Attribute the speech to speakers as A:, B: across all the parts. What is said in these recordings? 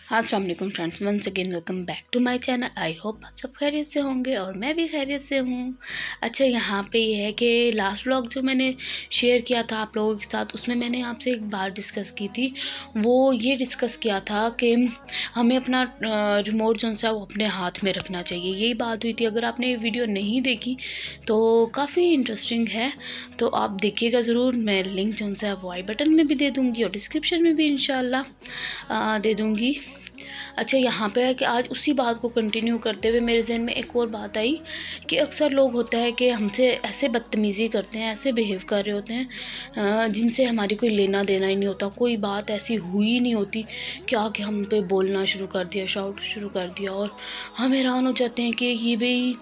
A: अस्सलाम वालेकुम friends, once again welcome back to my channel. I hope आप सब खैरियत से होंगे और मैं भी खैरियत से हूँ। अच्छा, यहाँ पे ये है कि लास्ट व्लॉग जो मैंने शेयर किया था आप लोगों के साथ, उसमें मैंने आपसे एक बात डिस्कस की थी। वो ये डिस्कस किया था कि हमें अपना रिमोट जो है वो अपने हाथ में रखना चाहिए, यही बात हुई थी। अगर आपने ये वीडियो नहीं देखी तो काफ़ी इंटरेस्टिंग है, तो आप देखिएगा ज़रूर। मैं लिंक जो है वो आई बटन में भी दे दूँगी और डिस्क्रिप्शन में भी इंशाल्लाह दे दूँगी। अच्छा, यहाँ पे है कि आज उसी बात को कंटिन्यू करते हुए मेरे जहन में एक और बात आई कि अक्सर लोग होता है कि हमसे ऐसे बदतमीज़ी करते हैं, ऐसे बिहेव कर रहे होते हैं जिनसे हमारी कोई लेना देना ही नहीं होता। कोई बात ऐसी हुई नहीं होती कि आके हम पे बोलना शुरू कर दिया, शाउट शुरू कर दिया, और हम हैरान हो जाते हैं कि ये भाई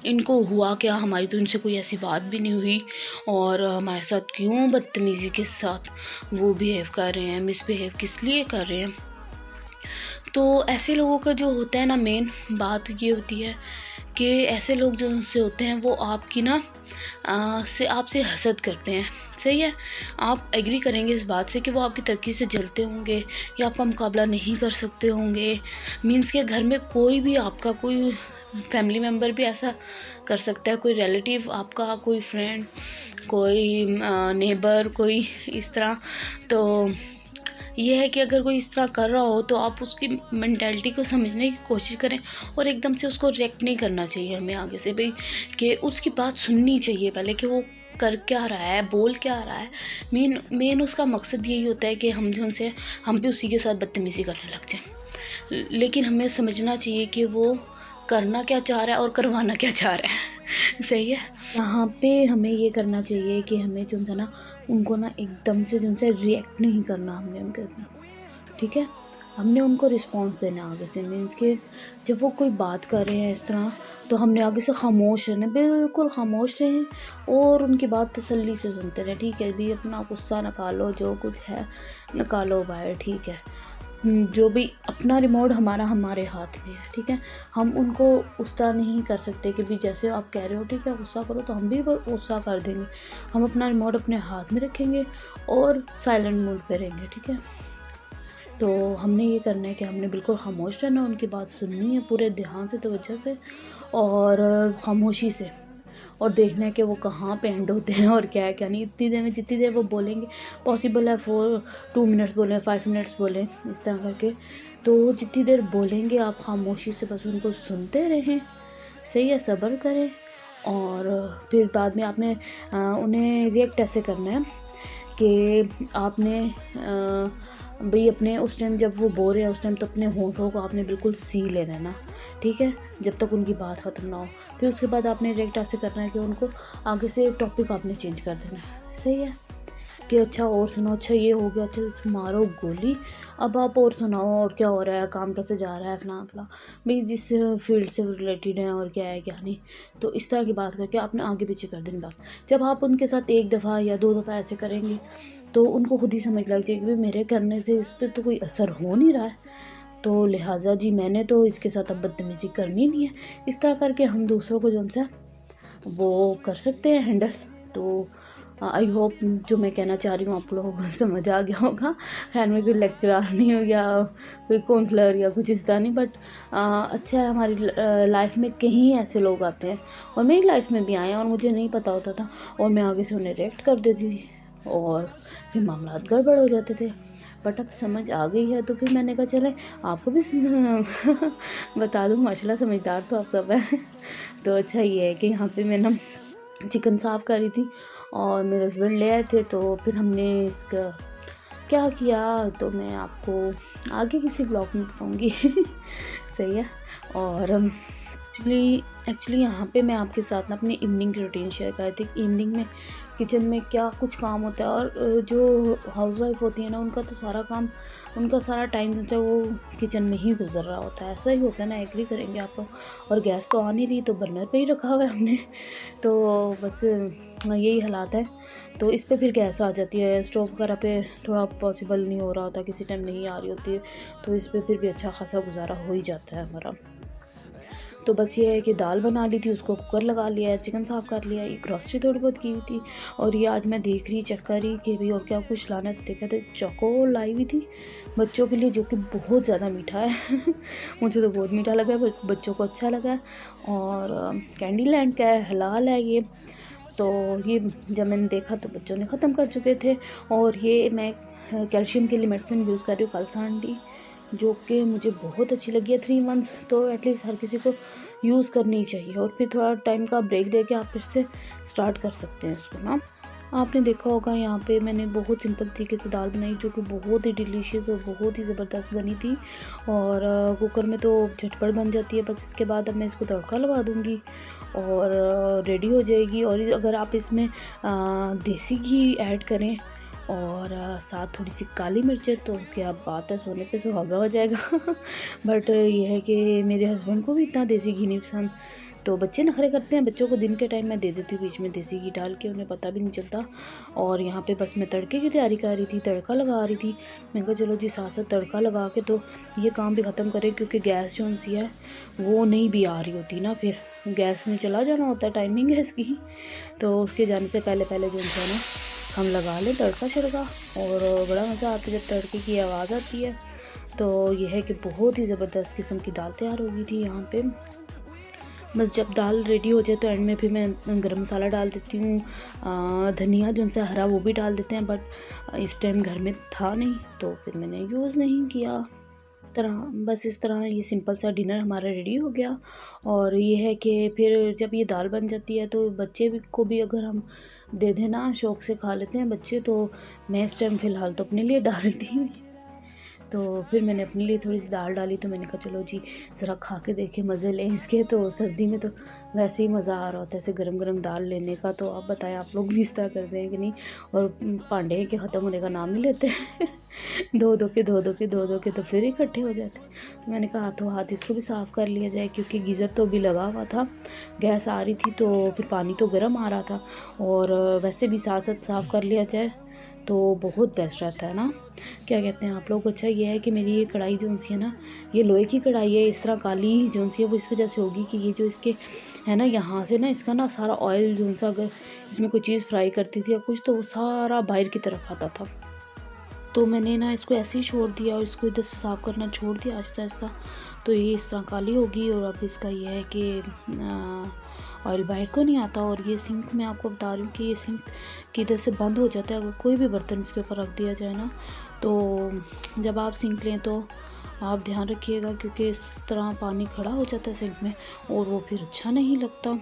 A: इनको हुआ क्या, हमारी तो इनसे कोई ऐसी बात भी नहीं हुई और हमारे साथ क्यों बदतमीज़ी के साथ वो बिहेव कर रहे हैं, मिसबिहेव किस लिए कर रहे हैं। तो ऐसे लोगों का जो होता है ना, मेन बात ये होती है कि ऐसे लोग जो उनसे होते हैं वो आपकी ना आपसे हसद करते हैं। सही है, आप एग्री करेंगे इस बात से कि वो आपकी तरक्की से जलते होंगे या आपका मुकाबला नहीं कर सकते होंगे। मीन्स के घर में कोई भी आपका कोई फैमिली मेम्बर भी ऐसा कर सकता है, कोई रिलेटिव आपका, कोई फ्रेंड, कोई नेबर, कोई इस तरह। तो ये है कि अगर कोई इस तरह कर रहा हो तो आप उसकी मेंटालिटी को समझने की कोशिश करें और एकदम से उसको रिएक्ट नहीं करना चाहिए हमें आगे से भाई, कि उसकी बात सुननी चाहिए पहले कि वो कर क्या रहा है, बोल क्या रहा है। मेन उसका मकसद यही होता है कि हम जो उनसे हम भी उसी के साथ बदतमीज़ी करने लग जाएं। लेकिन हमें समझना चाहिए कि वो करना क्या चाह रहा है और करवाना क्या चाह रहा है। सही है, यहाँ पे हमें ये करना चाहिए कि हमें जो है ना उनको ना एकदम से जो है रिएक्ट नहीं करना हमने उनके ऊपर, ठीक है। हमने उनको रिस्पॉन्स देना आगे से। मीन्स कि जब वो कोई बात कर रहे हैं इस तरह, तो हमने आगे से खामोश रहना, बिल्कुल खामोश रहें और उनकी बात तसल्ली से सुनते रहें। ठीक है भी, अपना गुस्सा निकालो, जो कुछ है निकालो बाहर, ठीक है। जो भी अपना रिमोट हमारा हमारे हाथ में है, ठीक है। हम उनको उस तरह नहीं कर सकते कि भी जैसे आप कह रहे हो ठीक है गुस्सा करो, तो हम भी गुस्सा कर देंगे। हम अपना रिमोट अपने हाथ में रखेंगे और साइलेंट मोड पे रहेंगे, ठीक है। तो हमने ये करना है कि हमने बिल्कुल खामोश रहना, उनकी बात सुननी है पूरे ध्यान से, तवज्जो से और खामोशी से, और देखना है कि वो कहाँ पे एंड होते हैं और क्या है क्या नहीं। इतनी देर में जितनी देर वो बोलेंगे, पॉसिबल है 2 मिनट्स बोलें, 5 मिनट्स बोलें, इस तरह करके। तो जितनी देर बोलेंगे आप खामोशी से बस उनको सुनते रहें, सही है, सब्र करें। और फिर बाद में आपने उन्हें रिएक्ट ऐसे करना है कि आपने भाई अपने उस टाइम जब वो बोल रहे हैं उस टाइम तो अपने होंठों को आपने बिल्कुल सी लेना है ना, ठीक है, जब तक उनकी बात ख़त्म ना हो। फिर उसके बाद आपने रिएक्ट ऐसे करना है कि उनको आगे से टॉपिक आपने चेंज कर देना है। सही है कि अच्छा और सुनाओ, अच्छा ये हो गया, अच्छा मारो गोली, अब आप और सुनाओ और क्या हो रहा है, काम कैसे जा रहा है, फलां फलां, भाई जिस फील्ड से रिलेटेड है और क्या है क्या नहीं। तो इस तरह की बात करके आपने आगे पीछे कर देनी बात। जब आप उनके साथ 1 दफ़ा या 2 दफ़ा ऐसे करेंगे तो उनको खुद ही समझ लग जाएगी कि मेरे करने से इस पर तो कोई असर हो नहीं रहा है, तो लिहाजा जी मैंने तो इसके साथ अब बदतमीज़ी करनी नहीं है। इस तरह करके हम दूसरों को जो सा वो कर सकते हैं हैंडल। तो आई होप जो मैं कहना चाह रही हूँ आप लोगों को समझ आ गया होगा। खैर मैं कोई लेक्चरर नहीं हूँ या कोई काउंसलर या कुछ इस तरह नहीं, बट अच्छा है हमारी लाइफ में कहीं ऐसे लोग आते हैं और मेरी लाइफ में भी आए हैं और मुझे नहीं पता होता था और मैं आगे से उन्हें रिएक्ट कर देती थी और फिर मामला गड़बड़ हो जाते थे। बट अब समझ आ गई है तो फिर मैंने कहा चले आपको भी बता दूँ, माशाल्लाह समझदार तो आप सब हैं। तो अच्छा ये है कि यहाँ पे मैं ना चिकन साफ़ कर रही थी और मेरे हस्बैंड ले आए थे, तो फिर हमने इसका क्या किया तो मैं आपको आगे किसी ब्लॉग में बताऊँगी। सही है। और एक्चुअली यहाँ पे मैं आपके साथ ना अपनी इवनिंग की रूटीन शेयर कर रही थी। इवनिंग में किचन में क्या कुछ काम होता है और जो हाउसवाइफ होती है ना उनका तो सारा काम, उनका सारा टाइम जो है वो किचन में ही गुजर रहा होता है। ऐसा ही होता है ना, एग्री करेंगे आप लोग। और गैस तो आ नहीं रही तो बर्नर पे ही रखा हुआ है हमने, तो बस यही हालात है। तो इस पे फिर गैस आ जाती है, स्टोव वगैरह पे थोड़ा पॉसिबल नहीं हो रहा होता, किसी टाइम नहीं आ रही होती है, तो इस पे फिर भी अच्छा खासा गुजारा हो ही जाता है हमारा। तो बस ये है कि दाल बना ली थी, उसको कुकर लगा लिया है, चिकन साफ़ कर लिया, एक ग्रॉसरी थोड़ी बहुत की हुई थी। और ये आज मैं देख रही चेक कर रही कि भाई और क्या कुछ लाना है। तो देखा तो चोको लाई हुई थी बच्चों के लिए, जो कि बहुत ज़्यादा मीठा है मुझे तो बहुत मीठा लगा है, बच्चों को अच्छा लगा। और कैंडी लैंड का है, हलाल है ये। तो ये जब मैंने देखा तो बच्चों ने ख़त्म कर चुके थे। और ये मैं कैल्शियम के लिए मेडिसिन यूज़ कर रही हूँ कलसांडी, जो कि मुझे बहुत अच्छी लगी है। 3 मंथ्स तो एटलीस्ट हर किसी को यूज़ करनी चाहिए, और फिर थोड़ा टाइम का ब्रेक दे के आप फिर से स्टार्ट कर सकते हैं इसको ना। आपने देखा होगा यहाँ पे मैंने बहुत सिंपल तरीके से दाल बनाई, जो कि बहुत ही डिलीशियस और बहुत ही ज़बरदस्त बनी थी। और कुकर में तो झटपट बन जाती है। बस इसके बाद अब मैं इसको तड़का लगा दूँगी और रेडी हो जाएगी। और अगर आप इसमें देसी घी ऐड करें और साथ थोड़ी सी काली मिर्चें, तो क्या बात है, सोने पे सुहागा हो जाएगा बट ये है कि मेरे हस्बैंड को भी इतना देसी घी नहीं पसंद, तो बच्चे नखरे करते हैं। बच्चों को दिन के टाइम मैं दे देती हूँ बीच में देसी घी डाल के, उन्हें पता भी नहीं चलता। और यहाँ पे बस मैं तड़के की तैयारी कर रही थी, तड़का लगा रही थी। मैं कहा चलो जी साथ साथ तड़का लगा के तो ये काम भी ख़त्म करें, क्योंकि गैस जो सी है वो नहीं भी आ रही होती ना, फिर गैस ने चला जाना होता है, टाइमिंग है इसकी। तो उसके जाने से पहले पहले जो है ना हम लगा लें तड़का शड़का, और बड़ा मज़ा आता है जब तड़के की आवाज़ आती है। तो यह है कि बहुत ही ज़बरदस्त किस्म की दाल तैयार हो गई थी यहाँ पे। बस जब दाल रेडी हो जाए तो एंड में फिर मैं गरम मसाला डाल देती हूँ, धनिया जो सा हरा वो भी डाल देते हैं, बट इस टाइम घर में था नहीं तो फिर मैंने यूज़ नहीं किया। बस इस तरह ये सिंपल सा डिनर हमारा रेडी हो गया। और ये है कि फिर जब ये दाल बन जाती है तो बच्चे भी को भी अगर हम दे दें ना, शौक़ से खा लेते हैं बच्चे। तो मैं इस टाइम फ़िलहाल तो अपने लिए डाल रही थी, तो फिर मैंने अपने लिए थोड़ी सी दाल डाली। तो मैंने कहा चलो जी ज़रा खा के देखें, मज़े लें इसके। तो सर्दी में तो वैसे ही मज़ा आ रहा होता है ऐसे गरम गरम दाल लेने का। तो आप बताएं आप लोग भी इस तरह करते हैं कि नहीं। और पांडे के ख़त्म होने का नाम नहीं लेते धो धो के तो फिर इकट्ठे हो जाते। तो मैंने कहा हाथों हाथ इसको भी साफ़ कर लिया जाए, क्योंकि गीज़र तो अभी लगा हुआ था, गैस आ रही थी, तो फिर पानी तो गर्म आ रहा था। और वैसे भी साथ साथ साफ़ कर लिया जाए तो बहुत बेस्ट रहता है ना, क्या कहते हैं आप लोग। अच्छा ये है कि मेरी ये कढ़ाई जो सी है ना, ये लोहे की कढ़ाई है। इस तरह काली जो सी है वो इस वजह से होगी कि ये जो इसके है ना, यहाँ से ना इसका ना सारा ऑयल जो सा, अगर इसमें कोई चीज़ फ्राई करती थी या कुछ, तो वो सारा बाहर की तरफ आता था। तो मैंने ना इसको ऐसे ही छोड़ दिया और इसको इधर से साफ़ करना छोड़ दिया आहिस्ता आहिस्ता। तो ये इस तरह काली होगी। और अब इसका ये है कि ऑयल बाहर को नहीं आता। और ये सिंक मैं आपको बता रही हूँ कि ये सिंक की इधर से बंद हो जाता है अगर कोई भी बर्तन इसके ऊपर रख दिया जाए ना। तो जब आप सिंक लें तो आप ध्यान रखिएगा, क्योंकि इस तरह पानी खड़ा हो जाता है सिंक में और वो फिर अच्छा नहीं लगता।